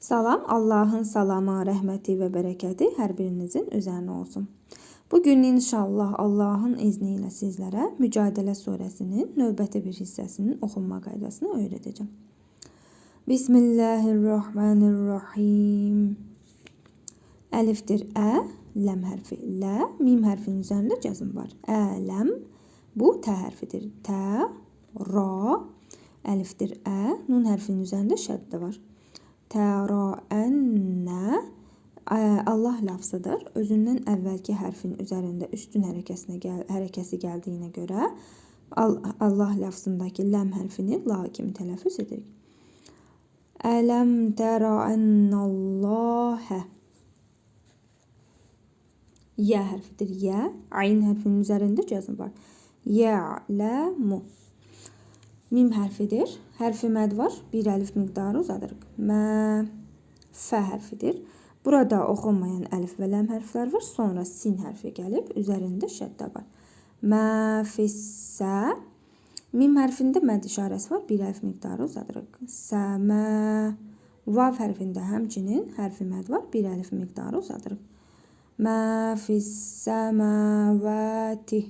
Salam, Allahın salamı, rəhməti və bərəkəti hər birinizin üzərinə olsun. Bugün inşallah Allahın izni ilə sizlərə Mücadilə surəsinin növbəti bir hissəsinin oxunma qaydasını öyrədəcəm. Bismillahirrahmanirrahim. Əlifdir ə, ləm hərfi, lə, mim hərfinin üzərində cəzm var. Ələm, bu tə hərfidir. Tə, ra, əlifdir ə, nun hərfinin üzərində şəddə var. Tərəənnə Allah lafzıdır. Özündən əvvəlki hərfin üzərində üstün hərəkəsi gəldiyinə görə Allah lafzındakı ləm hərfini la kimi tələffüz edirik. Ələm tərəənnəlləhə. Yə hərfidir. Yə, ayn hərfinin üzərində cəzm var. Ya'ləmu. Mim hərfidir. Hərfi məd var. Bir əlif miqdarı uzadırıq. Mə, fə hərfidir. Burada oxunmayan əlif və ləm hərflər var. Sonra sin hərfi gəlib. Üzərində şəddə var. Mə, fissə. Mim hərfində məd işarəsi var. Bir əlif miqdarı uzadırıq. Səmə. Vav hərfində həmçinin hərfi məd var. Bir əlif miqdarı uzadırıq. Mə, fissəməvəti.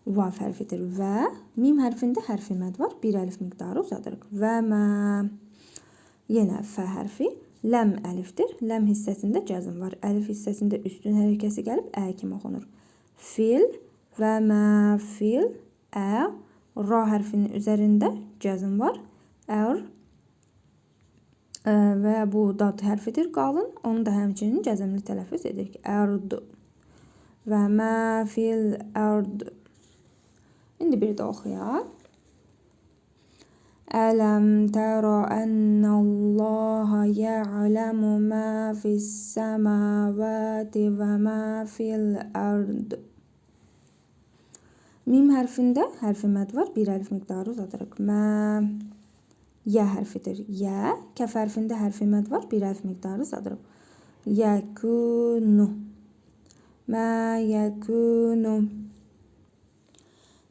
Vav hərfidir. Və mim hərfində hərfi məd var. Bir əlif miqdarı uzadırıq. Və mə. Yenə fə hərfi. Ləm əlifdir. Ləm hissəsində cəzm var. Əlif hissəsində üstün hərəkəsi gəlib ə kimi oxunur. Fil və mə fil. Ə. Ra hərfinin üzərində cəzm var. Ər. Və bu dad hərfidir qalın. Onu da həmçinin cəzmli tələffüz edirik. Ərd. Və mə fil ərd. İndi bir də oxuyaq. Ələm tərə ənəlləhə ya'ləmu mə fissəməvəti və mə fil ərd. Mim hərfində hərfi məd var. Bir əlif miqdarı uzadırıq. Mə. Yə hərfidir. Yə. Kəf hərfində hərfi məd var. Bir əlif miqdarı uzadırıq. Yəkunu. Mə yəkunu.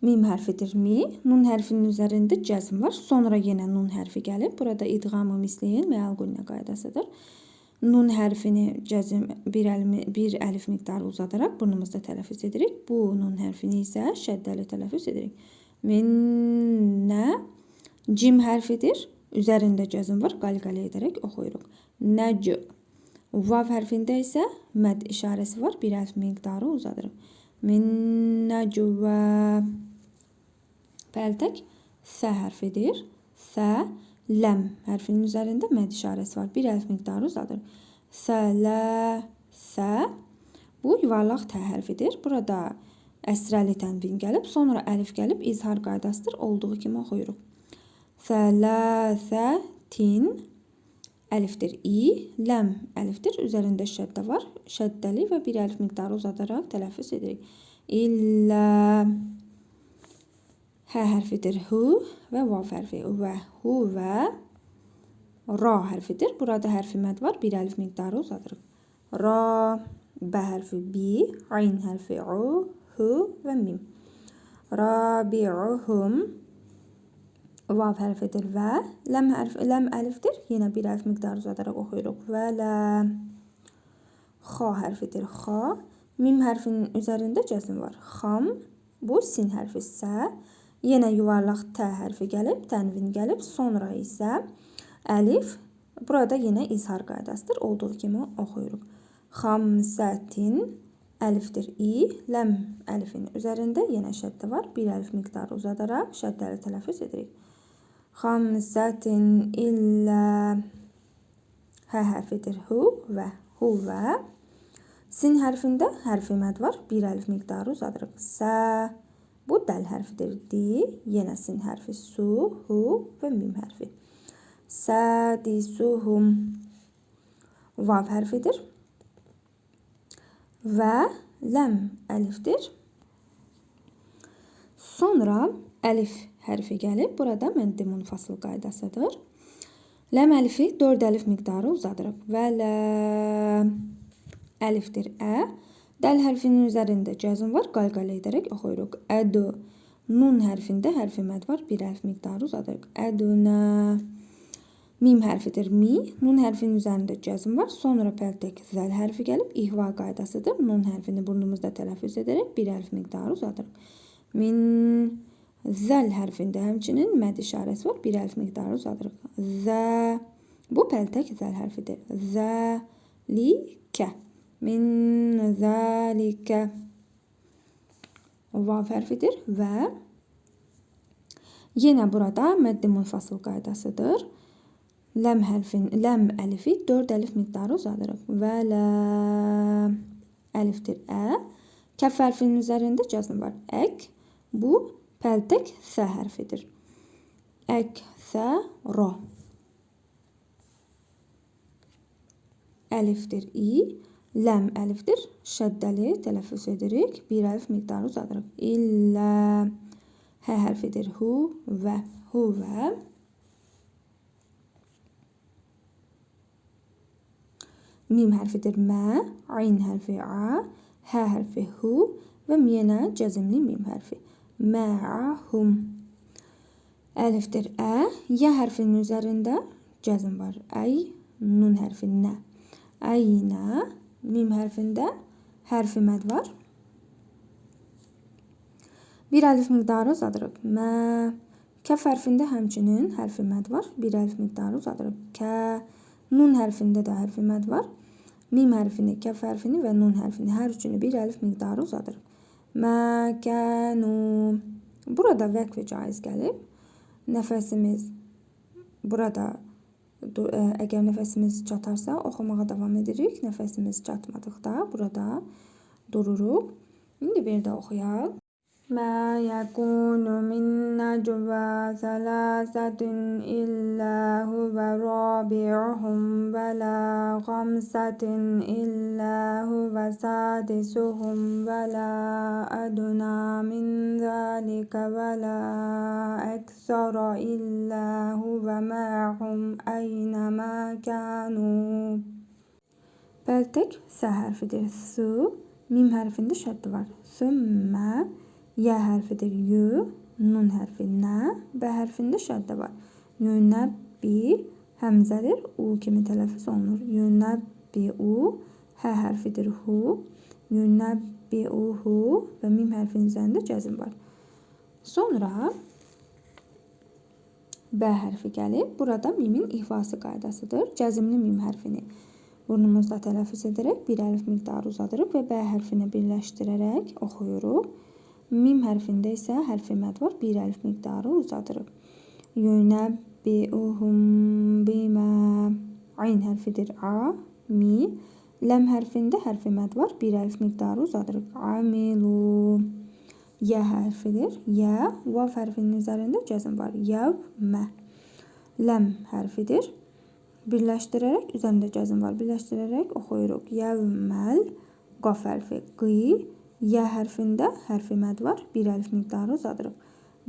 Mim hərfidir. Mi. Nun hərfinin üzərində cəzm var. Sonra yenə nun hərfi gəlib. Burada idğam-ı misliyin məal qulnə qaydasıdır. Nun hərfini cəzm bir əlif miqdarı uzadaraq burnumuzda tələffüz edirik. Bu nun hərfini isə şəddəli tələffüz edirik. Minnə. Cim hərfidir. Üzərində cəzm var. Qalqalə edərək oxuyuruq. Nəcü. Vav hərfində isə məd işarəsi var. Bir əlif miqdarı uzadırıq. Minnəcüvə. Pəltək sə hərfidir. Sə, ləm hərfinin üzərində məd işarəsi var. Bir əlif miqdarı uzadırıq. Sələ, sə. Bu yuvarlaq tə hərfidir. Burada əsrəli tənvin gəlib. Sonra əlif gəlib. İzhar qaydasıdır. Olduğu kimi oxuyuruq. Sələsətin. Əlifdir. İ. Ləm əlifdir. Üzərində şəddə var. Şəddəli və bir əlif miqdarı uzadaraq tələffüz edirik. İllə. Hə hərfidir. Hu və vav hərfi. Və hu və ra hərfidir. Burada hərfi məd var. Bir əlif miqdarı uzadırıq. Ra. Bə hərfi bi. Ayn hərfi u. Hu və mim. Rabi'uhum. Vav hərfidir və ləm əlifdir. Yenə bir əlif miqdarı uzadaraq oxuyuruq. Və lə. Xa hərfidir. Xa. Mim hərfinin üzərində cəzm var. Xam. Bu sin hərfi sə. Yenə yuvarlaq tə hərfi gəlib. Tənvin gəlib. Sonra isə əlif. Burada yenə izhar qaydasıdır. Olduğu kimi oxuyuruq. Xamsətin. Əlifdir. İ. Ləm əlifin üzərində yenə şəddə var. Bir əlif miqdarı uzadaraq şəddəli tələffüz edirik. Xamsətin illə. Hə hərfidir. Hu və hu və. Sin hərfində hərfi məd var. Bir əlif miqdarı uzadırıq. Sə. Bu dəl hərfidir. Di. Yenə sin hərfi su, hu və mim hərfi. Sədisuhum. Vav hərfidir. Və ləm əlifdir. Sonra əlif hərfi gəlib. Burada mədd munfasıl qaydasıdır. Ləm əlifi 4 əlif miqdarı uzadırıq. Və lə. Əlifdir. Ə. Dəl hərfinin üzərində cəzm var. Qalqalə edərək oxuyuruq. Ədu. Nun hərfində hərfi məd var. Bir əlif miqdarı uzadırıq. Ədunə. Mim hərfidir mi. Nun hərfinin üzərində cəzm var. Sonra pəltək zəl hərfi gəlib. İhva qaydasıdır. Nun hərfini burnumuzda tələffüz edərək bir hərf miqdarı uzadırıq. Min zəl hərfində həmçinin məd işarəsi var. Bir hərf miqdarı uzadırıq. Zə. Bu pəltək zəl hərfidir. Zəlikə. Min zəlikə. Vav hərfidir və yenə burada mədd-i munfasıl qaydasıdır. Ləm əlifi 4 əlif miqdarı uzadırıq. Və lə əlifdir ə. Kəf hərfinin üzərində cəzm var. Ək. Bu pəltək sə hərfidir. Ək, sə, ro. Əlifdir i. Ləm əlifdir. Şəddəli tələffüz edirik. Bir əlif miqdarı uzadırıq. İllə. Hə hərfidir. Hu və. Hu və. Mim hərfidir mə. Ayn hərfi a. Hə hərfi hu. Və yenə cəzimli mim hərfi. Mə'ahum. Əlifdir ə. Yə hərfinin üzərində cəzm var. Əy. Nun hərfi nə. Əynə. Mim hərfində hərfi məd var. Bir əlif miqdarı uzadırıq. Mə. Kəf hərfində həmçinin hərfi məd var. Bir əlif miqdarı uzadırıq. Kə. Nun hərfində də hərfi məd var. Mim hərfini, kəf hərfini və nun hərfini hər üçünü bir əlif miqdarı uzadırıq. Məkənu. Burada vəqf caiz gəlib. Nəfəsimiz burada əgər nəfəsimiz çatarsa oxumağa davam edirik. Nəfəsimiz çatmadıqda burada dururuq. İndi bir də oxuyaq. Mə yəkunu min nəcvə sələsətin illə huvə rabi'uhum və lə xamsətin illə huvə sədisuhum və lə ədnə min zəlikə və lə əksərə illə huvə məhum əynəmə kənu. Pəltək sə hərfidir. Su. Mim hərfində şəddi var. Sümmə. Yə hərfidir. Yü. Nun hərfi nə. Bə hərfində şəddə var. Yünəbbi. Həmzədir. U kimi tələffüz olunur. Yünəbbi u. Hə hərfidir. Hu. Yünəbbi uhu. Və mim hərfinin üzərində cəzm var. Sonra bə hərfi gəlib. Burada mimin ihvası qaydasıdır. Cəzimli mim hərfini burnumuzda tələffüz edərək bir əlif miqdarı uzadırıq və bə hərfini birləşdirərək oxuyuruq. Mim hərfində isə hərfi məd var. Bir əlif miqdarı uzadırıq. Yünəbbi'uhum bimə. Ayn hərfidir. A. Mi. Ləm hərfində hərfi məd var. Bir əlif miqdarı uzadırıq. Amilu. Yə hərfidir. Yə. Vav hərfinin üzərində cəzm var. Yəvmə. Ləm hərfidir. Birləşdirərək, üzərində cəzm var. Birləşdirərək oxuyuruq. Yəvməl. Qaf hərfi. Qi. Yə hərfində hərfi məd var. Bir əlif miqdarı uzadırıq.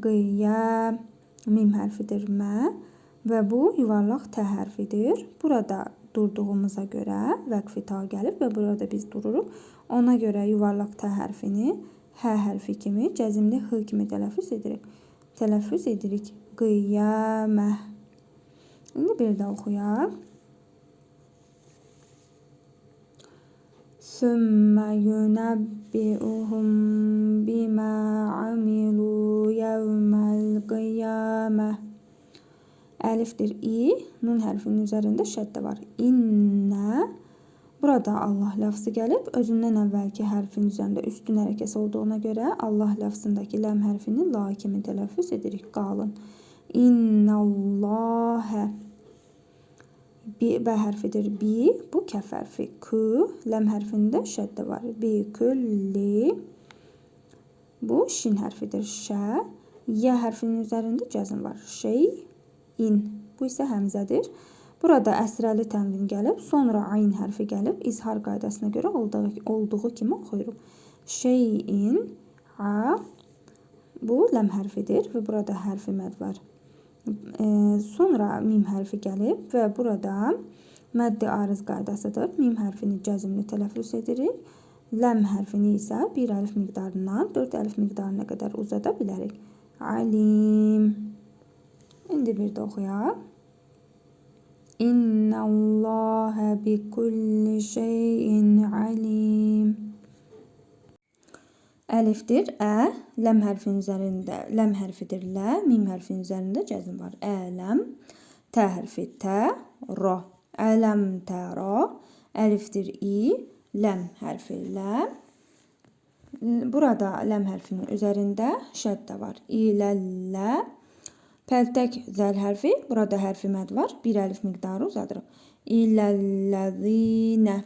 Qiyyə. Mim hərfidir. Mə. Və bu yuvarlaq tə hərfidir. Burada durduğumuza görə vəqfi ta gəlib və burada biz dururuq. Ona görə yuvarlaq tə hərfini hə hərfi kimi, cəzimli hı kimi tələffüz edirik. Tələffüz edirik. Qiyyəmə. İndi bir də oxuyaq. Sümmə yünəbbi'uhum bimə amilu yevməl qiyyəmə. Əlifdir. İ. Nun hərfinin üzərində şəddə var. İnnə. Burada Allah ləfzi gəlib. Özündən əvvəlki hərfin üzərində üstün hərəkəsi olduğuna görə Allah ləfzindəki ləm hərfini la kimi tələffüz edirik. Qalın. İnnəlləhə. Bə hərfidir. Bi. Bu kəf hərfi. Kü. Ləm hərfində şəddə var. Bi külli. Bu şin hərfidir. Şə. Yə hərfinin üzərində cəzm var. Şey. İn. Bu isə həmzədir. Burada əsrəli tənvin gəlib, sonra ayn hərfi gəlib, izhar qaydasına görə olduğu kimi oxuyuruq. Şeyin, a, bu ləm hərfidir və burada hərfi məd var. Sonra mim hərfi gəlib və burada məddi ariz qaydasıdır. Mim hərfini cəzimli tələffüz edirik. Ləm hərfini isə bir əlif miqdarından 4 əlif miqdarına qədər uzada bilərik. Alim. İndi bir də oxuyaq. İnnallâhe bi kulli şeyin alim. Əlifdir, ləm hərfinin üzərində, ləm hərfidir, mim hərfinin üzərində cəzm var. Ələm, tə hərfi, tə, ra. Ələm tərə, əlifdir, ləm hərfi, ləm. Burada ləm hərfinin üzərində şəddə var. İləllə. Pəltək zəl hərfi, burada hərfi məd var. Bir əlif miqdarı uzadırıq. İləlləzinə.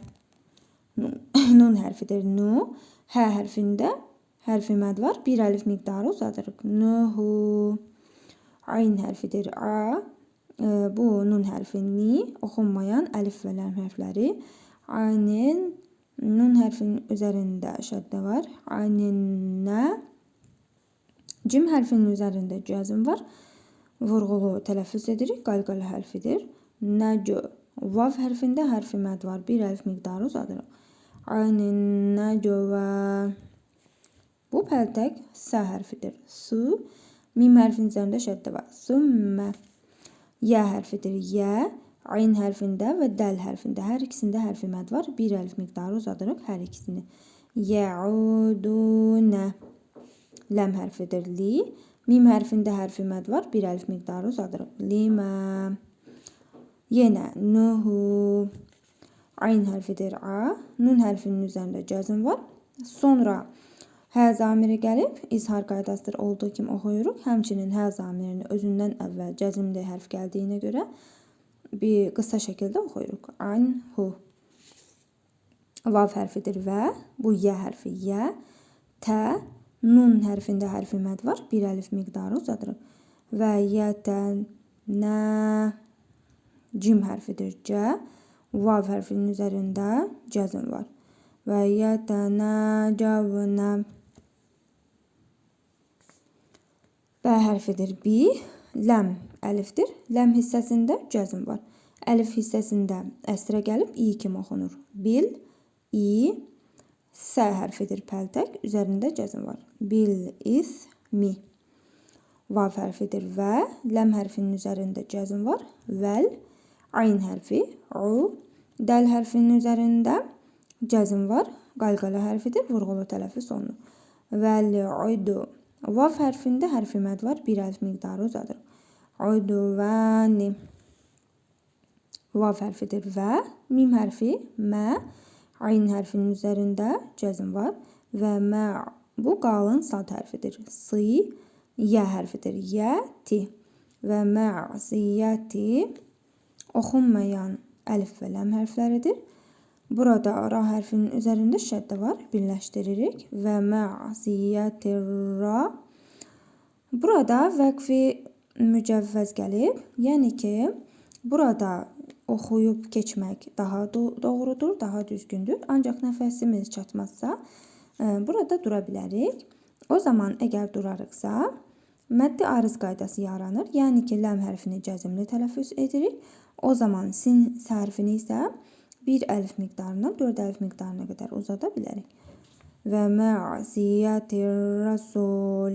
Nun hərfidir, nu. Hə hərfində hərfi məd var. Bir əlif miqdarı uzadırıq. Nuhu. Ayn hərfidir, a. Bu nun hərfi, ni. Oxunmayan əlif və ləm hərfləri. Aynin. Nun hərfinin üzərində şəddə var. Ayninə. Cim hərfinin üzərində cəzm var. Vurğulu tələffüz edirik. Qalqalı hərfidir. Nəcü. Vav hərfində hərfi məd var. Bir əlif miqdarı uzadırıq. Aynin nəcüvə. Bu pəltək sə hərfidir. Su. Mim hərfinin üzərində şəddə var. Sümmə. Yə hərfidir. Yə. Ayn hərfində və dəl hərfində hər ikisində hərfi məd var. Bir əlif miqdarı uzadırıq hər ikisini. Yəudunə. Ləm hərfidir, li. Mim hərfində hərfi məd var. Bir əlif miqdarı uzadırıq. Limə. Yenə nuhu. Ayn hərfidir, a. Nun hərfinin üzərində cəzm var. Sonra hə zamiri gəlib. İzhar qaydasıdır olduğu kimi oxuyuruq. Həmçinin hə zamirini özündən əvvəl cəzmli hərf gəldiyinə görə bir qısa şəkildə oxuyuruq. Anhu. Vav hərfidir və. Bu yə hərfi, yə. Tə. Nun hərfində hərfi məd var. Bir əlif miqdarı uzadırıq. Və yətənə. Cim hərfidir, cə. Vav hərfinin üzərində cəzm var. Və yətənəcəvnə. Bə hərfidir, bi. Ləm əlifdir. Ləm hissəsində cəzm var. Əlif hissəsində əsrə gəlib i kimi oxunur. Bil, i. Sə hərfidir, pəltək. Üzərində cəzm var. Bil, ismi. Vav hərfidir, və. Ləm hərfinin üzərində cəzm var. Vəl. Ayn hərfi, u. Dəl hərfinin üzərində cəzm var. Qalqalı hərfidir. Vurğulu tələffüz olunur. Vəl-udu. Vav hərfində hərfi məd var. Bir əlif miqdarı uzadırıq. Udvani. Vav hərfidir, və. Mim hərfi, mə. Ayn hərfinin üzərində cəzm var. Və mə. Bu qalın sad hərfidir. Si. Yə hərfidir, yəti. Və mə'ziyyəti. Oxunmayan əlif və ləm hərfləridir. Burada ra hərfinin üzərində şəddə var. Birləşdiririk. Və mə'ziyyətir ra. Burada vəqfi mücəvvəz gəlib. Yəni ki, burada oxuyub keçmək daha doğrudur, daha düzgündür. Ancaq nəfəsimiz çatmazsa, burada dura bilərik. O zaman əgər durarıqsa, məddi arız qaydası yaranır. Yəni ki, ləm hərfini cəzmli tələffüz edirik. O zaman sin hərfini isə bir əlif miqdarından 4 əlif miqdarına qədər uzada bilərik. Və mə'ziyyətir rasul.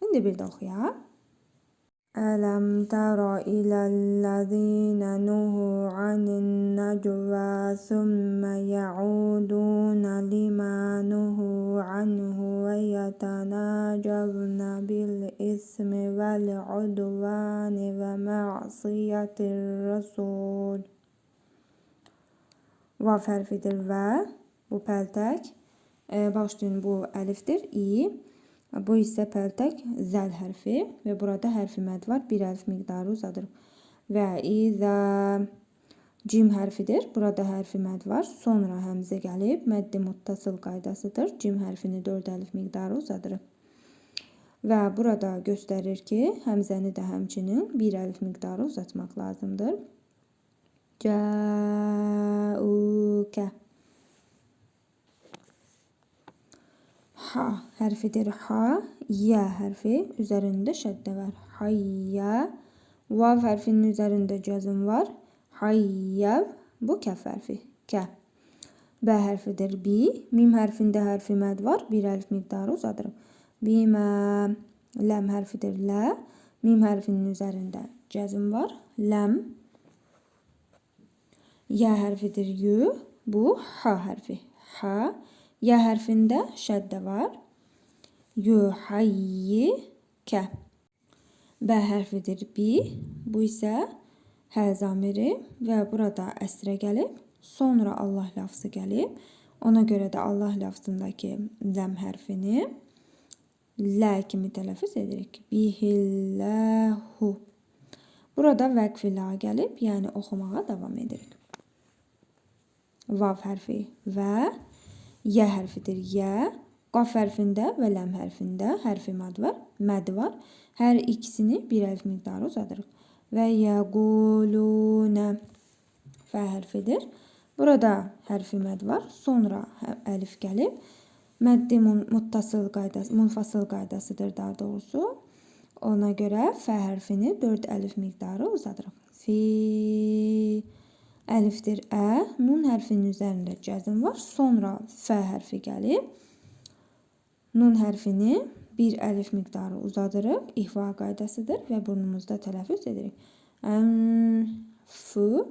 İndi bir də oxuyaq. Ələm tərə iləl-ləzīnə nuhu anin nəcvə sümmə yəudunə limə nuhu anhu və yətənəcəvnə bil-ismi vəl-udvəni və mə'siyyətir rasul. Vav hərfidir, və. Bu pəltək. Bağışlayın, bu əlifdir, i. Bu isə pəltək zəl hərfi və burada hərfi məd var. Bir əlif miqdarı uzadırıq. Və izə. Cim hərfidir. Burada hərfi məd var. Sonra həmzə gəlib. Məddi muttasıl qaydasıdır. Cim hərfini 4 əlif miqdarı uzadırıq. Və burada göstərir ki, həmzəni də həmçinin bir əlif miqdarı uzatmaq lazımdır. Cəukə. Ha hərfidir, ha. Yə hərfi üzərində şəddə var. Hayyə. Vav hərfinin üzərində cəzm var. Hayyəv. Bu kəf hərfi. Kə. Bə hərfidir, bi. Mim hərfində hərfi məd var. Bir əlif miqdarı uzadırıq. Bimə. Ləm hərfidir, lə. Mim hərfinin üzərində cəzm var. Ləm. Y hərfidir yu. Bu ha hərfi. Ha. Y hərfində şəddə var. Yuhayyikə. B hərfidir bi. Bu isə hə zamiri və burada əsrə gəlib. Sonra Allah lafzı gəlib. Ona görə də Allah lafzındakı ləm hərfini lə kimi tələffüz edirik. Bihilləhu. Burada vəqf-i la gəlib, yəni oxumağa davam edirik. Vav hərfi və yə hərfidir yə. Qaf hərfində və ləm hərfində hərfi məd var. Hər ikisini bir əlif miqdarı uzadırıq. Və yəqulunə fə hərfidir. Burada hərfi məd var. Sonra əlif gəlib. Məddi munfasıl qaydasıdır daha doğrusu. Ona görə fə hərfini 4 əlif miqdarı uzadırıq. Fi əlifdir ə. Nun hərfinin üzərində cəzm var. Sonra fə hərfi gəlib. Nun hərfini bir əlif miqdarı uzadırıq. İhva qaydasıdır və burnumuzda tələffüz edirik. Fu.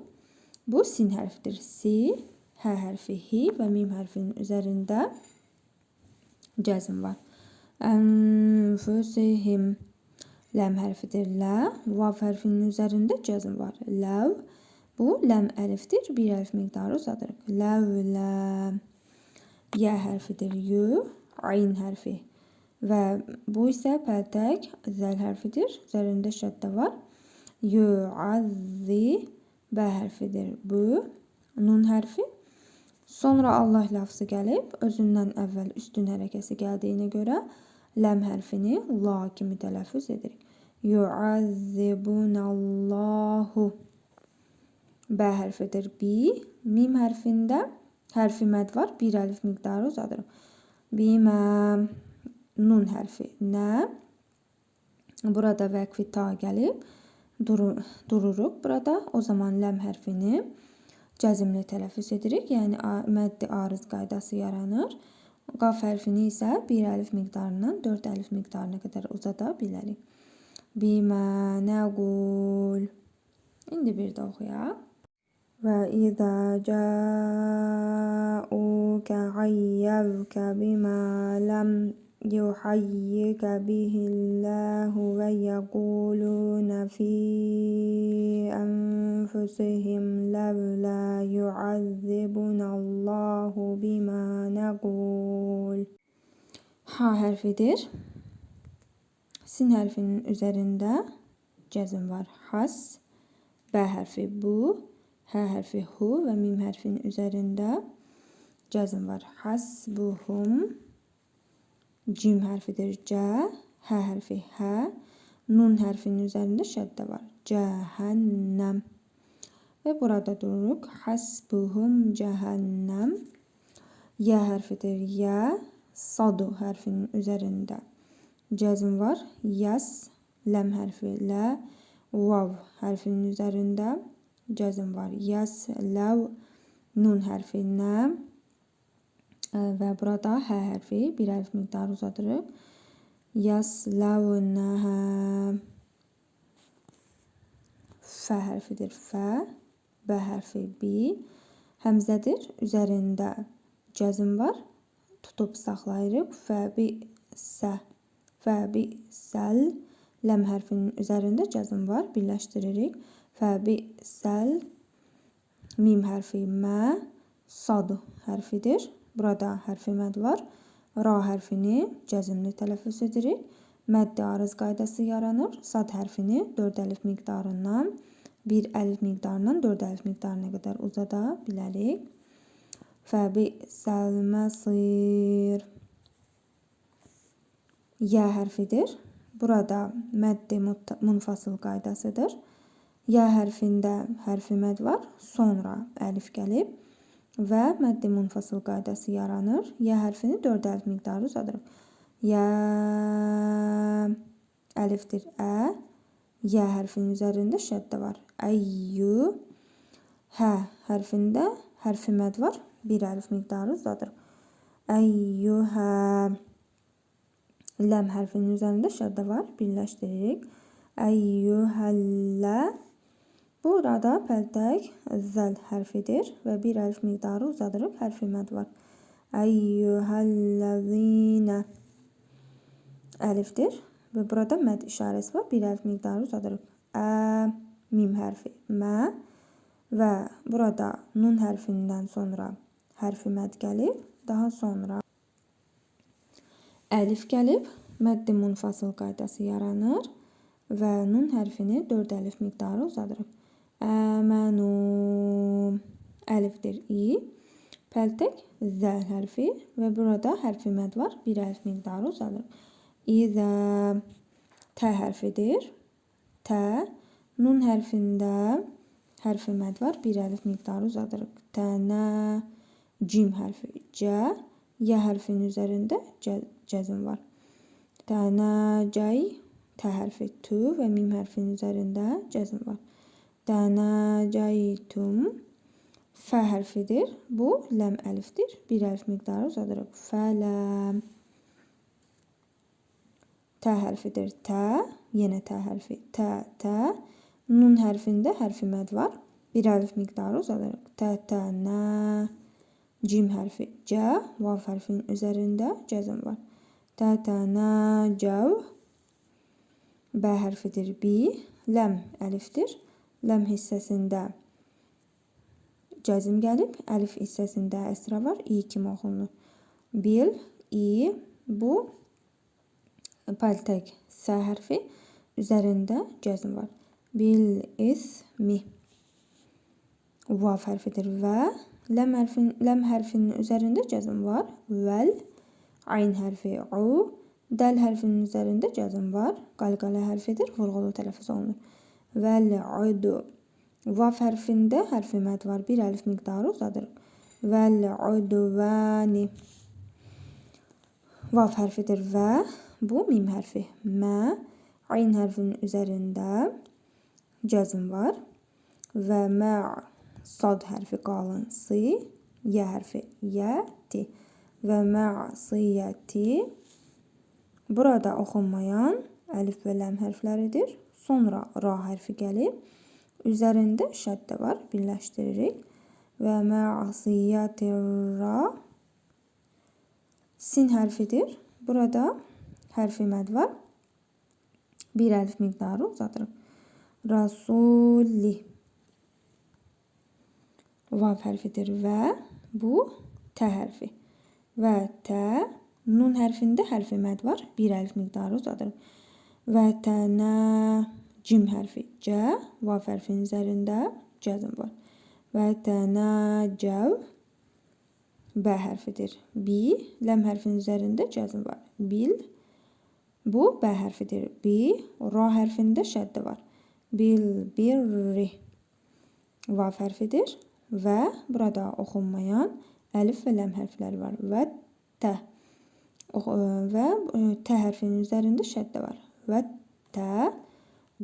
Bu sin hərfidir. Si. Hə hərfi hi və mim hərfinin üzərində cəzm var. Ənfusihim. Ləm hərfidir lə. Vav hərfinin üzərində cəzm var. Ləv. Bu ləm əlifdir. Bir əlif miqdarı uzadırıq. Ləvlə. Yə hərfidir yu. Ayn hərfi. Və bu isə pəltək zəl hərfidir. Üzərində şəddə var. Yu'azzi. Bə hərfidir bu. Nun hərfi. Sonra Allah lafzı gəlib. Özündən əvvəl üstün hərəkəsi gəldiyinə görə ləm hərfini la kimi tələffüz edirik. Yu'azzibunallahu. Bə hərfidir bi. Mim hərfində hərfi məd var. Bir əlif miqdarı uzadırıq. Bimə. Nun hərfi nə. Burada vəqfi ta gəlib. Dururuq burada. O zaman ləm hərfini cəzmlə tələffüz edirik. Yəni məddi arız qaydası yaranır. Qaf hərfini isə bir əlif miqdarından 4 əlif miqdarına qədər uzada bilərik. Bimə nəqul. İndi bir də oxuyaq. Və izə cəukə hayyəvkə bimə ləm yuhayyikə bihilləhu və yəqulunə fi ənfusihim ləvlə yu'azzibunallahu bimə nəqul. Ha hərfidir. Sin hərfinin üzərində cəzm var. Has. Bə hərfi bu. Hə hərfi hu və mim hərfinin üzərində cəzm var. Hasbuhum. Cim hərfidir cə. Hə hərfi hə. Nun hərfinin üzərində şəddə var. Cəhənnəm. Və burada dururuq. Hasbuhum cəhənnəm. Yə hərfidir yə. Sadu hərfinin üzərində cəzm var. Yəs. Ləm hərfi lə. Vav hərfinin üzərində cəzm var. Yəs. Ləv. Nun hərfi nə. Və burada hə hərfi bir əlif miqdarı uzadırıq. Yəs. Ləv. Nəhə. Fə hərfidir fə. Bə hərfi bi. Həmzədir. Üzərində cəzm var. Tutub saxlayırıq. Fəbisə. Fəbisəl. Ləm hərfinin üzərində cəzm var. Birləşdiririk. Fəbisəl. Mim hərfi mə. Sad hərfidir. Burada hərfi məd var. Ra hərfini cəzmli tələffüz edirik. Məddi arız qaydası yaranır. Sad hərfini 4 əlif miqdarından 1 əlif miqdarından 4 əlif miqdarına qədər uzada bilərik. Fəbisəl məsir. Yə hərfidir. Burada məddi munfasıl qaydasıdır. Yə hərfində hərfi məd var. Sonra əlif gəlib və məddi munfasıl qaydası yaranır. Yə hərfini 4 əlif miqdarı uzadırıq. Yə əlifdir ə. Yə hərfinin üzərində şəddə var. Əyyü. Hə hərfində hərfi məd var. 1 əlif miqdarı uzadırıq. Əyyühə. Ləm hərfinin üzərində şəddə var. Birləşdiririk. Əyyühəllə. Burada pəltək zəl hərfidir və bir əlif miqdarı uzadırıq. Hərfi məd var. Əyyuhəl-ləzinə əlifdir və burada məd işarəsi var. Bir əlif miqdarı uzadırıq. Mim hərfi mə və burada nun hərfindən sonra hərfi məd gəlib. Daha sonra əlif gəlib. Mədd-i munfasıl qaydası yaranır və nun hərfini 4 əlif miqdarı uzadırıq. Əmənu əlifdir i. Pəltək zəl hərfi və burada hərfi məd var. Bir əlif miqdarı uzadırıq. İzə tə hərfidir. Tə. Nun hərfində hərfi məd var. Bir əlif miqdarı uzadırıq. Tənə. Cim hərfi cə. Yə hərfinin üzərində cəzm var. Tənəcəy. Tə hərfi tü və mim hərfinin üzərində cəzm var. Tənəcəytum. Fə hərfidir. Bu ləm əlifdir. Bir əlif miqdarı uzadırıq. Fələm. Tə hərfidir. Tə. Yenə tə hərfi. Tə. Nun hərfində hərfi məd var. Bir əlif miqdarı uzadırıq. Tətənə. Cim hərfi cə. Vav hərfinin üzərində cəzm var. Tətənəcəv. Bə hərfidir bi. Ləm əlifdir. Ləm hissəsində cəzm gəlib. Əlif hissəsində əsra var. İ kimi oxunur. Bil. İ. Bu pəltək sə hərfi üzərində cəzm var. Bil ismi. Vav hərfidir və ləm hərfinin üzərində cəzm var. Vəl. Ayn hərfi u. Dəl hərfinin üzərində cəzm var. Qalqalə hərfidir. Vurğulu tələffüz olunur. Vəl-udu. Vav hərfində hərfi məd var. Bir əlif miqdarı uzadırıq. Vəl-udvəni. Vav hərfidir və bu mim hərfi mə. Ayn hərfinin üzərində cəzm var. Və mə. Sad hərfi qalın si. Yə hərfi yəti. Və mə'siyyəti. Burada oxunmayan əlif və ləm hərfləridir. Sonra ra hərfi gəlib. Üzərində şəddə var. Birləşdiririk. Və mə'siyyəti ra. Sin hərfidir. Burada hərfi məd var. Bir əlif miqdarı uzadırıq. Rasulli. Vav hərfidir və bu tə hərfi. Və tə. Nun hərfində hərfi məd var. Bir əlif miqdarı uzadırıq. Və tənə. Cim hərfi cə. Vav hərfinin üzərində cəzm var. Və tənəcəv. Bə hərfidir. Bi. Ləm hərfinin üzərində cəzm var. Bil. Bu bə hərfidir. Bi. Ra hərfində şəddə var. Bil birri. Vav hərfidir. Və burada oxunmayan əlif və ləm hərfləri var. Və tə. Və tə hərfinin üzərində şəddə var. Və tə.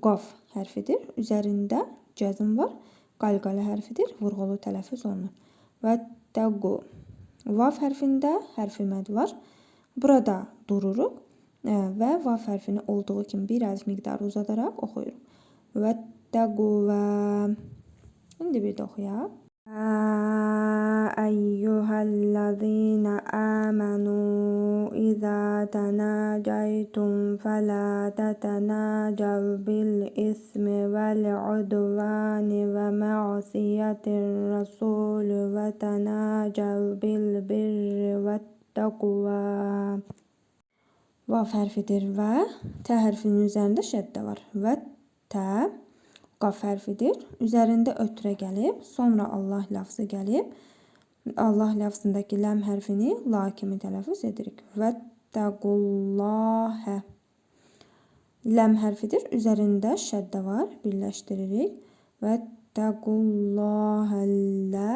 Qaf hərfidir. Üzərində cəzm var. Qalqalə hərfidir. Vurğulu tələffüz olunur. Və təqu. Vav hərfində hərfi məd var. Burada dururuq və vav hərfini olduğu kimi bir əlif miqdarı uzadaraq oxuyuruq. Və təqu və. İndi bir də oxuyaq. Əyyuhəl-ləzinə əmənu İzə tənəcəytum fələ tətənəcəv bil-ismi vəl-udvəni və mə'siyyətir rəsulü və tənəcəv bil-birri və təqvə. Vav hərfidir və tə hərfinin üzərində şəddə var. Və tə. Qaf hərfidir. Üzərində ötrə gəlib. Sonra Allah ləfzi gəlib. Allah ləfzindəki ləm hərfini la kimi tələffüz edirik. Vəttəqullahə. Ləm hərfidir. Üzərində şəddə var. Birləşdiririk. Vəttəqullahəllə.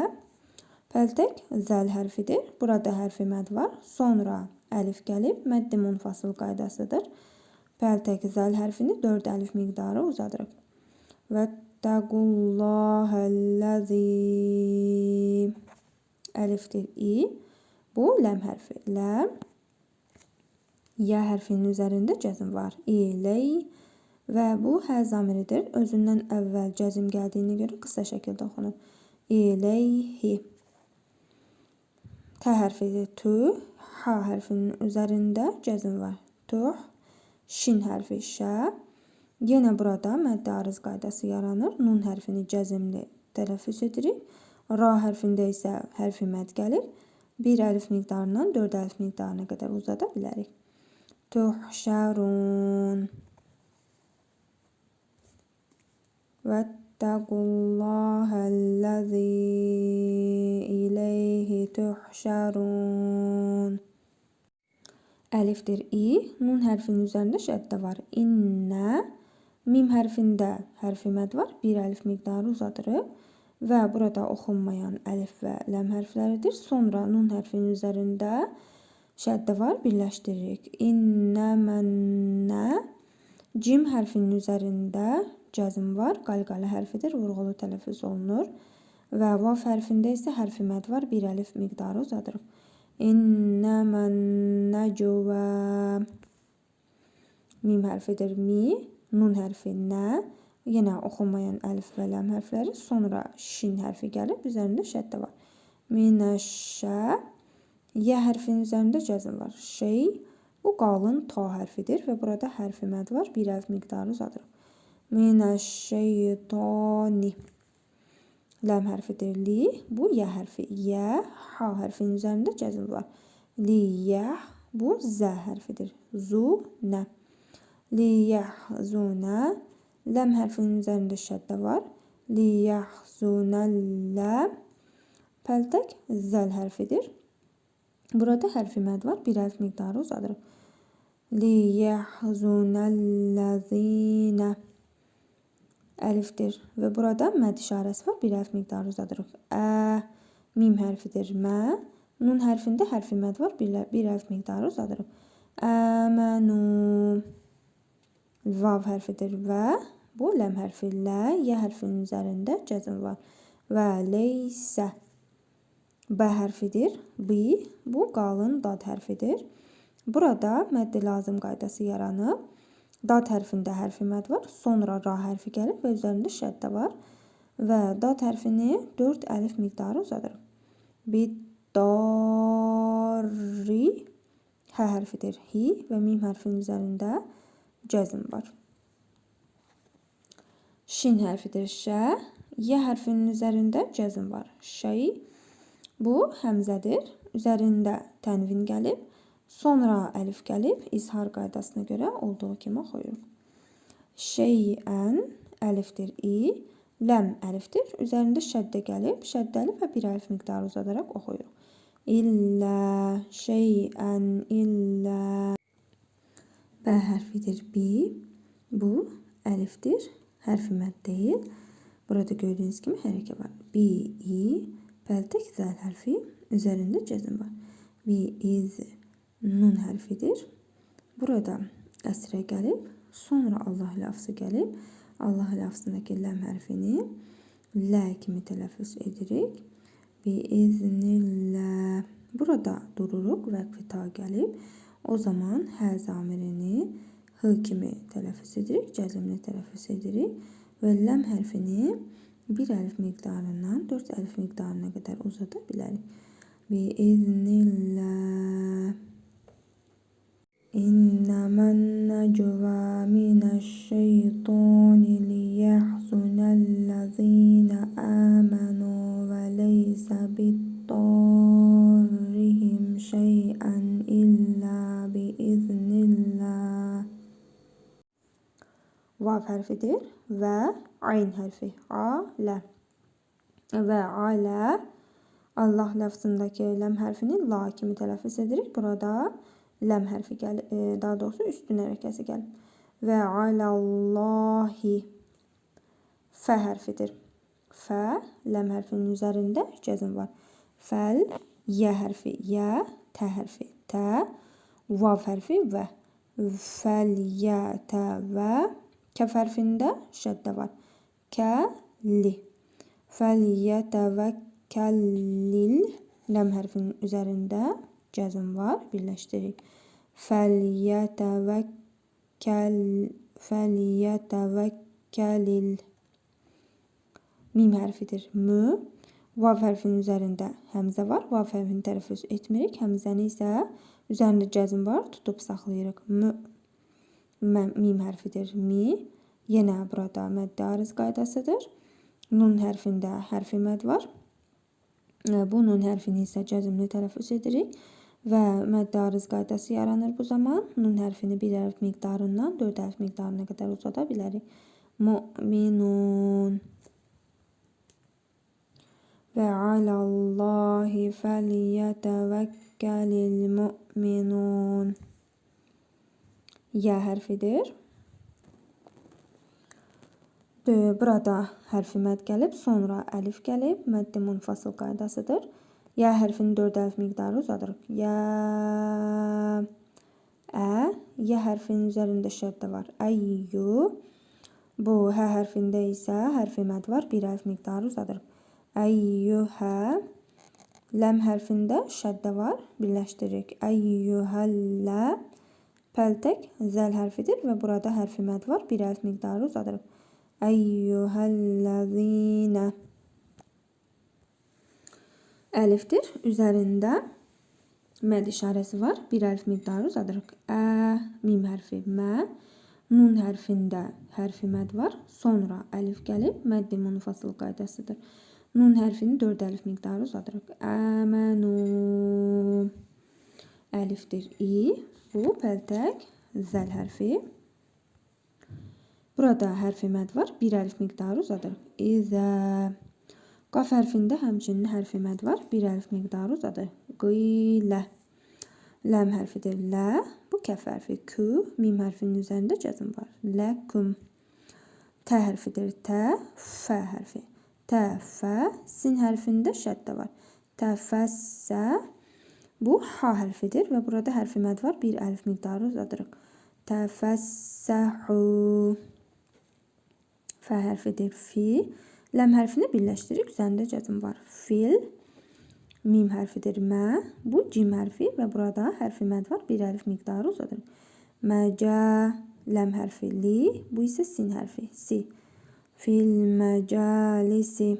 Pəltək zəl hərfidir. Burada hərfi məd var. Sonra əlif gəlib. Mədd-i munfasıl qaydasıdır. Pəltək zəl hərfini 4 əlif miqdarı uzadırıq. Vəttəqullahəlləzi. Əlifdir i. Bu ləm hərfi. Ləm. Yə hərfinin üzərində cəzm var. İləy. və bu hə zamiridir. Özündən əvvəl cəzm gəldiyinə görə qısa şəkildə oxunur. İleyhi. T hərfidir. Tü. H hərfinin üzərində cəzm var. Tuh. Şin hərfi şə. Yenə burada mədd ariz qaydası yaranır. Nun hərfini cəzmli tələffüz edirik. Ra hərfində isə hərfi mədd gəlir. 1 əlif miqdarından 4 əlif miqdarına qədər uzada bilərik. Tuhşərun. Vəttəqullahəl-ləzi ileyhi tuhşərun. Əlifdir i. Nun hərfinin üzərində şəddə var. İnnə. Mim hərfində hərfi mədd var. 1 əlif miqdarı uzadırıq. Və burada oxunmayan əlif və ləm hərfləridir. Sonra nun hərfinin üzərində şəddə var. Birləşdiririk. İnnəmənnə. Cim hərfinin üzərində cəzm var. Qalqalə hərfidir. Vurğulu tələffüz olunur. Və vav hərfində isə hərfi mədd var. 1 əlif miqdarı uzadırıq. İnnəmənnəcvə. Mim hərfidir mi. Nun hərfi nə. Yenə oxunmayan əlif və ləm hərfləri. Sonra şin hərfi gəlib. Üzərində şəddə var. Minəşşə. Yə hərfinin üzərində cəzm var. Şey. Bu qalın ta hərfidir və burada hərfi mədd var. 1 əlif miqdarı uzadırıq. Minəşşeytani. Ləm hərfidir li. Bu yə hərfi. Yə. Ha hərfinin üzərində cəzm var. Liyəh. Bu zə hərfidir. Zu. Nə. Liyəhzunə. Ləm hərfinin üzərində şəddə var. Liyəhzunəllə. Pəltək zəl hərfidir. Burada hərfi mədd var. 1 əlif miqdarı uzadırıq. Liyəhzunəlləzinə. Əlifdir. Və burada mədd işarəsi var. 1 əlif miqdarı uzadırıq. Ə. Mim hərfidir. Mə. Nun hərfində hərfi mədd var. 1 əlif miqdarı uzadırıq. Əmənu. Vav hərfidir. Və. Bu ləm hərfi lə. Yə hərfinin üzərində cəzm var. Və leysə. B hərfidir. Bi. Bu qalın dad hərfidir. Burada mədd lazım qaydası yaranıb. Dad hərfində hərfi mədd var. Sonra ra hərfi gəlib və üzərində şəddə var. Və dad hərfini 4 əlif miqdarı uzadırıq. Biddarri. Hə hərfidir. Hi və mim hərfinin üzərində cəzm var. Şin hərfidir. Şə. Yə hərfinin üzərində cəzm var. Şey. Bu həmzədir. Üzərində tənvin gəlib. Sonra əlif gəlib. İzhar qaydasına görə olduğu kimi oxuyuruq. Şeyən. Əlifdir. I. Ləm əlifdir. Üzərində şəddə gəlib. Şəddəli və 1 əlif miqdarı uzadaraq oxuyuruq. İllə. Şeyən. İllə. B hərfidir. Bi. Bu əlifdir. Hərfi mədd deyil. Burada gördüyünüz kimi hərəkə var. Bi, i, pəltək zəl hərfi. Üzərində cəzm var. Bi, iz, nun hərfidir. Burada əsrə gəlib. Sonra Allah ləfzi gəlib. Allah ləfzindəki ləm hərfini lə kimi tələffüz edirik. Bi, iznillə. Burada dururuq. Vəqfi ta gəlib. O zaman hə zamirini H kimi tələffüz edirik. Cəzmli tələffüz edirik. Və ləm hərfini 1 əlif miqdarından 4 əlif miqdarına qədər uzada bilərik. Biiznillə. İnnəmən nəcvə minəşşeytani liyəhzunəl-ləzīnə əmənu və leysə bittarrihim şeyən illə biiznillə. Vav hərfidir və ayn hərfi. Alə. Və alə. Allah ləfzindəki ləm hərfini la kimi tələffüz edirik. Burada ləm hərfi gəlib. Daha doğrusu üstün hərəkəsi gəlib. Və aləllahi. Fə hərfidir. Fə. Ləm hərfinin üzərində cəzm var. Fəl. Yə hərfi. Yə. Tə hərfi. Tə. Vav hərfi və. Fəl. Yə. Tə və. Kəf hərfində şəddə var. Kəli. Fəliyyətəvəkkəllil. Ləm hərfinin üzərində cəzm var. Birləşdirik. فَلْيَتَوَكَّلِ Mim harfidir. Mü. Vav harfinin üzərində həmzə var. Vav hərfini tələffüz etmirik. Həmzəni isə üzərində cəzm var. Tutub saxlayırıq. Mü. Mim harfidir. Mi. Yenə burada mədd ariz qaydasıdır. Nun hərfində hərfi mədd var. Bu nun hərfini isə cəzmli tələffüz edirik. Və mədd ariz qaydası yaranır bu zaman. Nun hərfini bir hərf miqdarından 4 hərf miqdarına qədər uzada bilərik. Mu'minun. Və alallahi fəlyətəvəkkəlil mu'minun. Yə hərfidir. Burada hərfi mədd gəlib, sonra əlif gəlib. Mədd munfasıl qaydasıdır. Yə hərfinin 4 əlif miqdarı uzadırıq. Yə, yə hərfinin üzərində şəddə var. Əyyu. Bu hə hərfində isə hərfi mədd var. 1 əlif miqdarı uzadırıq. Əyyuhə. Ləm hərfində şəddə var. Birləşdiririk. Əyyuhəllə. Pəltək zəl hərfidir və burada hərfi mədd var. 1 əlif miqdarı uzadırıq. Əyyuhəlləzinə. Əlifdir. Üzərində mədd işarəsi var. 1 əlif miqdarı uzadırıq. Mim hərfi mə. Nun hərfində hərfi mədd var. Sonra əlif gəlib. Mədd munfasıl qaydasıdır. Nun hərfini 4 əlif miqdarı uzadırıq. Əmənu. Əlifdir. İ. Bu pəltək zəl hərfi. Burada hərfi mədd var. 1 əlif miqdarı uzadırıq. İzə. Qaf hərfində həmçinin hərfi mədd var. 1 əlif miqdarı uzadırıq. Qilə. Ləm hərfidir. Lə. Bu kəf hərfi. Kü. Mim hərfinin üzərində cəzm var. Ləkum. Tə hərfidir. Tə. Fə hərfi. Tə, fə. Sin hərfində şəddə var. Təfəssə. Bu ha hərfidir və burada hərfi mədd var. 1 əlif miqdarı uzadırıq. Təfəssəhu. Fə hərfidir. Fi. Ləm hərfini birləşdirik. Üzərində cəzm var. Fil. Mim hərfidir. Mə. Bu cim hərfi və burada hərfi mədd var. 1 əlif miqdarı uzadırıq. Məcə. Ləm hərfi. Li. Bu isə sin hərfi. Si. Fil məcalisi.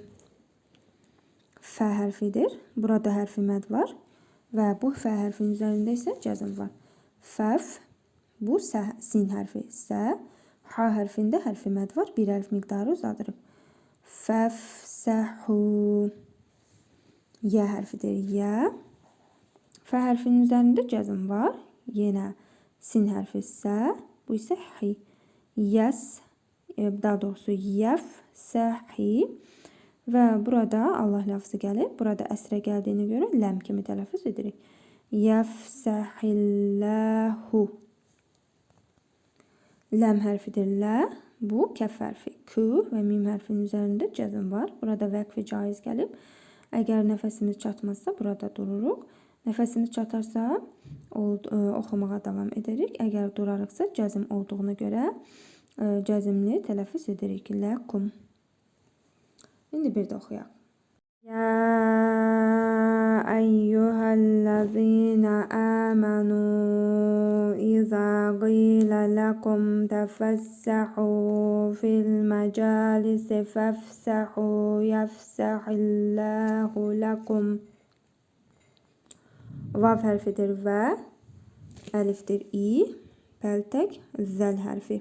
Fə hərfidir. Burada hərfi mədd var. Və bu fə hərfinin üzərində isə cəzm var. Fəf. Bu sin hərfi. Sə. Ha hərfində hərfi mədd var. 1 əlif miqdarı uzadırıq. Fəfsəhu. Yə hərfidir. Yə. Fə hərfinin üzərində cəzm var. Yenə sin hərfi. Sə. Bu isə hi. Yəs. Daha doğrusu yəf. Səhi. Və burada Allah lafzı gəlib. Burada əsrə gəldiyinə görə ləm kimi tələffüz edirik. Yəfsəhilləhu. Ləm hərfidir. Lə. Bu kəf hərfi. Kü və mim hərfinin üzərində cəzm var. Burada vəqfi caiz gəlib. Əgər nəfəsimiz çatmazsa burada dururuq. Nəfəsimiz çatarsa oxumağa davam edirik. Əgər durarıqsa cəzm olduğuna görə cəzmli tələffüz edirik. Ləkum. İndi bir də oxuyaq. Ya əyyuhəl-ləzīnə əmənu İzə qilə ləkum təfəssəhu fil-məcalisi fəfsəhu yəfsəhilləhu ləkum. Vav hərfidir və, əlifdir i, pəltək zəl hərfi.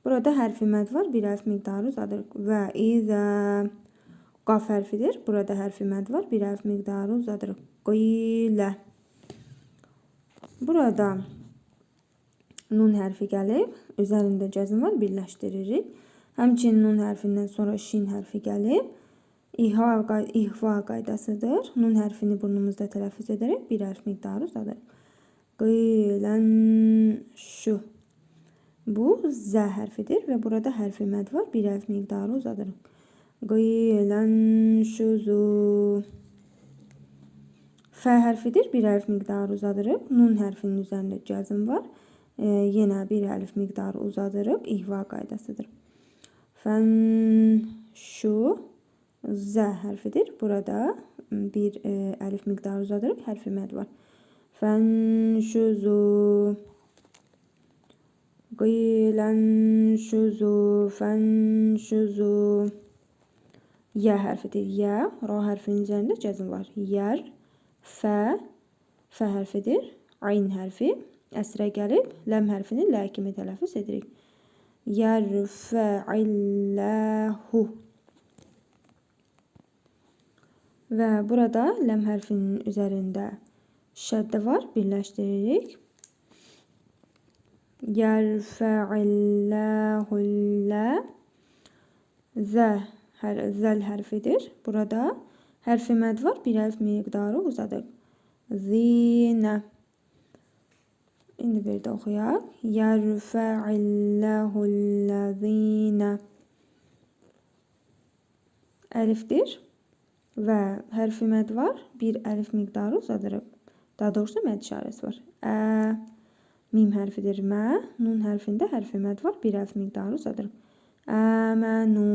Burada hərfi mədd var, 1 əlif miqdarı uzadırıq. Və izə. Qaf hərfidir. Burada hərfi mədd var. 1 əlif miqdarı uzadırıq. Qilə. Burada nun hərfi gəlib. Üzərində cəzm var. Birləşdiririk. Həmçinin nun hərfindən sonra şin hərfi gəlib. İhva qaydasıdır. Nun hərfini burnumuzda tələffüz edərək 1 əlif miqdarı uzadırıq. Qilən şu. Bu zə hərfidir və burada hərfi mədd var. 1 əlif miqdarı uzadırıq. Qilən şuzu. Fə hərfidir. 1 əlif miqdarı uzadırıq. Nun hərfinin üzərində cəzm var. Yenə 1 əlif miqdarı uzadırıq. İhva qaydasıdır. Fən şu. Zə hərfidir. Burada 1 əlif miqdarı uzadırıq. Hərfi mədd var. Fən şuzu. qilan şuzu fenşuzu. Ya harfidir. Ya. Ra harfinin üzerinde cezm var. Yer. Fe. Fe harfidir. Ayn harfi. Əsrə gəlib. Ləm hərfini lə kimi tələffüz edirik. Yerfe'illahu. Ve burada ləm hərfinin üzerinde şəddə var. Birləşdiririk. Yerfe'illahu. Zəl hərfidir. Burada hərfi məd var. Bir əlif miqdarı uzadıq. Zinə. İndi bir də oxuyaq. Yerfe'illahul-ləzinə. Əlifdir və hərfi məd var. Bir əlif miqdarı uzadırıq. Daha doğrusu məd işarəsi var. Mim hərfidir. Mə. Nun hərfində hərfi məd var. Bir əlif miqdarı uzadırıq. Əmənu.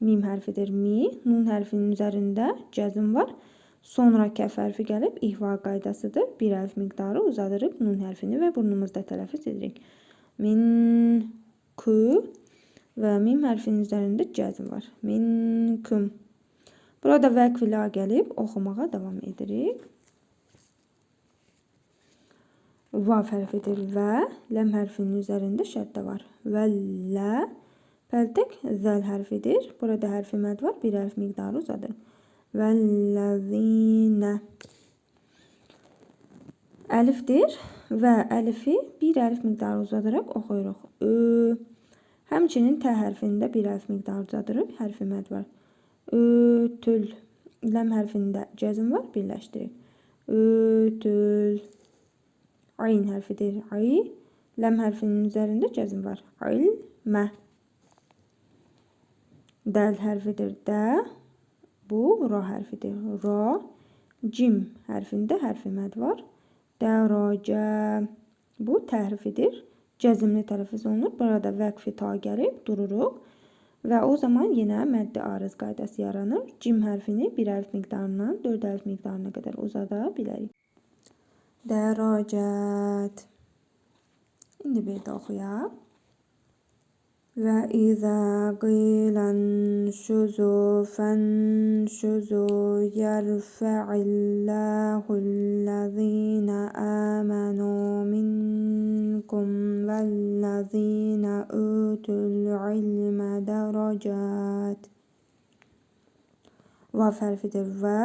Mim hərfidir. Mi. Nun hərfinin üzərində cəzm var. Sonra kəf hərfi gəlib ihva qaydasıdır. Bir əlif miqdarı uzadırıq nun hərfini və burnumuzda tələffüz edirik. Min ku və mim hərfinin üzərində cəzm var. Minkum. Burada vəqf ilə gəlib oxumağa davam edirik. Vav hərfidir və ləm hərfinin üzərində şəddə var. Və lə. Pəltək zəl hərfidir. Burada hərfi məd var. Bir əlif miqdarı uzadırıq. Vəl-ləzinə. Əlifdir və əlifi bir əlif miqdarı uzadaraq oxuyuruq. Həmçinin tə hərfində bir əlif miqdarı uzadırıq. Hərfi məd var. Ötül. Ləm hərfində cəzm var. Birləşdirik. Ötül. Ayn hərfidir. Ay. Ləm hərfinin üzərində cəzm var. İlmə. Dəl hərfidir. Də. Bu ra hərfidir. Ra. Cim hərfində hərfi məd var. Dəracə. Bu tə hərfidir. Cəzmli tələffüz olunur. Burada vəqfi ta gəlib dururuq. Və o zaman yenə məddi arız qaydası yaranır. Cim hərfini bir əlif miqdarından 4 əlif miqdarına qədər uzada bilərik. Dəracət. İndi bir də oxuyaq. Və izə qilən şuzu fənşuzu yerfə'illahul-ləzinə əmənu minkum vəl-ləzinə utul-ilmə dərəcət. Vav hərfidir və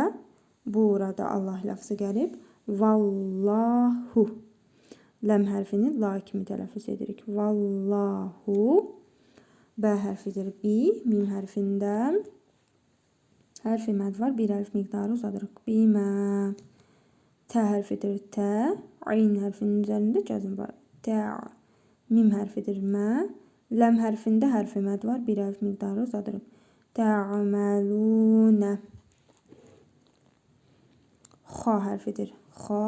burada Allah lafzı gəlib. Vallahu. Ləm hərfini la kimi tələffüz edirik. Vallahu. Bə hərfidir. Bi. Mim hərfində hərfi məd var. Bir əlif miqdarı uzadırıq. Bimə. Tə hərfidir. Tə. Ayn hərfinin üzərində cəzm var. Tə. Mim hərfidir. Mə. Ləm hərfində hərfi məd var. Bir əlif miqdarı uzadırıq. Tə'məlunə. Xa hərfidir. Xa.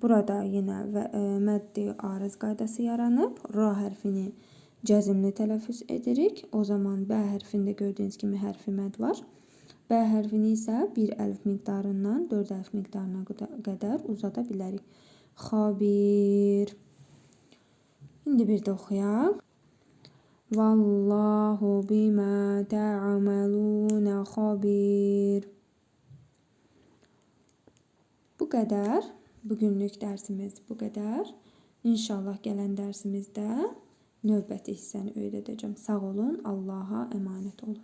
Burada yenə məddi arız qaydası yaranıb. Ra hərfini cəzmli tələffüz edirik. O zaman bə hərfində gördüyünüz kimi hərfi məd var. Bə hərfini isə bir əlif miqdarından 4 əlif miqdarına qədər uzada bilərik. Xabir. İndi bir də oxuyaq. Vallahu bimə tə'amalunə xabir. Bu qədər. Bugünlük dərsimiz bu qədər. İnşallah gələn dərsimizdə növbəti hissəni öyrədəcəm. Sağ olun, Allaha əmanət olun.